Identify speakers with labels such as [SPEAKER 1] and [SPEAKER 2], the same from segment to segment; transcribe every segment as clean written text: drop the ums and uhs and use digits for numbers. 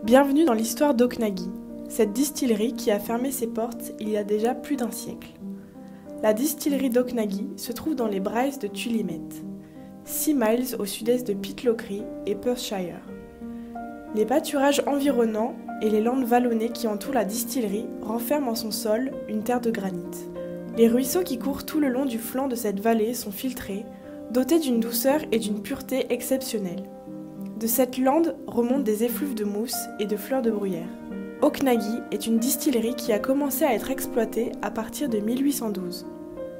[SPEAKER 1] Bienvenue dans l'histoire d'Oknagie, cette distillerie qui a fermé ses portes il y a déjà plus d'un siècle. La distillerie d'Oknagie se trouve dans les Braes de Tullimeth, 6 miles au sud-est de Pitlochry et Perthshire. Les pâturages environnants et les landes vallonnées qui entourent la distillerie renferment en son sol une terre de granit. Les ruisseaux qui courent tout le long du flanc de cette vallée sont filtrés, dotés d'une douceur et d'une pureté exceptionnelles. De cette lande remontent des effluves de mousse et de fleurs de bruyère. Oknagie est une distillerie qui a commencé à être exploitée à partir de 1812.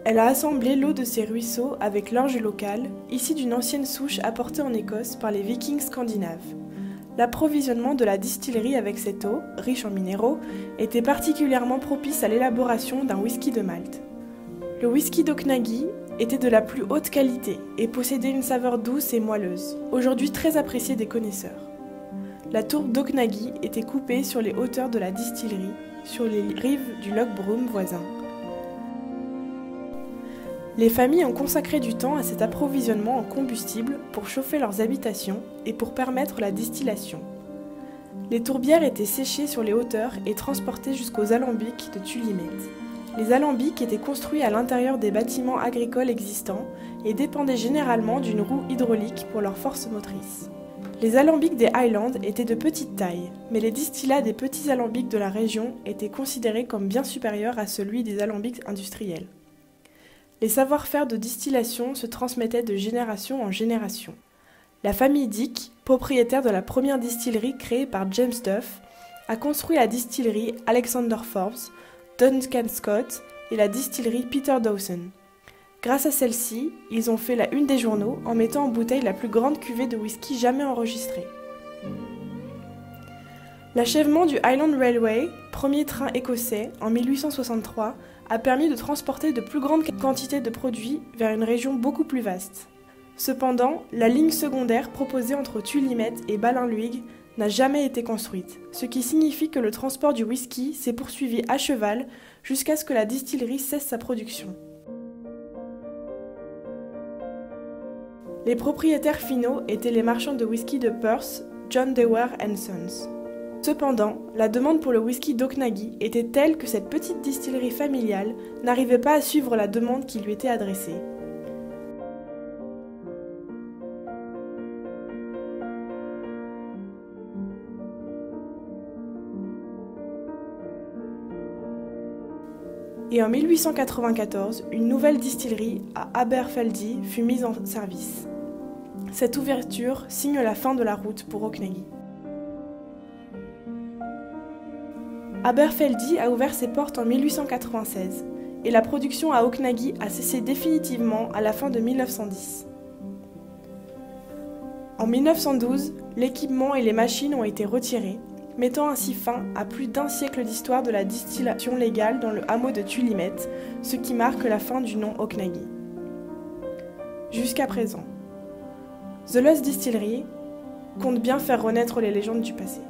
[SPEAKER 1] Elle a assemblé l'eau de ses ruisseaux avec l'orge locale, issue d'une ancienne souche apportée en Écosse par les Vikings scandinaves. L'approvisionnement de la distillerie avec cette eau, riche en minéraux, était particulièrement propice à l'élaboration d'un whisky de Malte. Le whisky d'Oknagie était de la plus haute qualité et possédait une saveur douce et moelleuse, aujourd'hui très appréciée des connaisseurs. La tourbe d'Oknagie était coupée sur les hauteurs de la distillerie, sur les rives du Loch Broom voisin. Les familles ont consacré du temps à cet approvisionnement en combustible pour chauffer leurs habitations et pour permettre la distillation. Les tourbières étaient séchées sur les hauteurs et transportées jusqu'aux alambics de Tullimeth. Les alambics étaient construits à l'intérieur des bâtiments agricoles existants et dépendaient généralement d'une roue hydraulique pour leur force motrice. Les alambics des Highlands étaient de petite taille, mais les distillats des petits alambics de la région étaient considérés comme bien supérieurs à celui des alambics industriels. Les savoir-faire de distillation se transmettaient de génération en génération. La famille Dick, propriétaire de la première distillerie créée par James Duff, a construit la distillerie Alexander Forbes, Duncan Scott et la distillerie Peter Dawson. Grâce à celle-ci, ils ont fait la une des journaux en mettant en bouteille la plus grande cuvée de whisky jamais enregistrée. L'achèvement du Highland Railway, premier train écossais, en 1863, a permis de transporter de plus grandes quantités de produits vers une région beaucoup plus vaste. Cependant, la ligne secondaire proposée entre Tullimeth et Ballinluig n'a jamais été construite, ce qui signifie que le transport du whisky s'est poursuivi à cheval jusqu'à ce que la distillerie cesse sa production. Les propriétaires finaux étaient les marchands de whisky de Perth, John Dewar & Sons. Cependant, la demande pour le whisky d'Oknagie était telle que cette petite distillerie familiale n'arrivait pas à suivre la demande qui lui était adressée. Et en 1894, une nouvelle distillerie à Aberfeldy fut mise en service. Cette ouverture signe la fin de la route pour Oknagie. Aberfeldy a ouvert ses portes en 1896 et la production à Oknagie a cessé définitivement à la fin de 1910. En 1912, l'équipement et les machines ont été retirés, mettant ainsi fin à plus d'un siècle d'histoire de la distillation légale dans le hameau de Tullimeth, ce qui marque la fin du nom Oknagie. Jusqu'à présent, The Lost Distillery compte bien faire renaître les légendes du passé.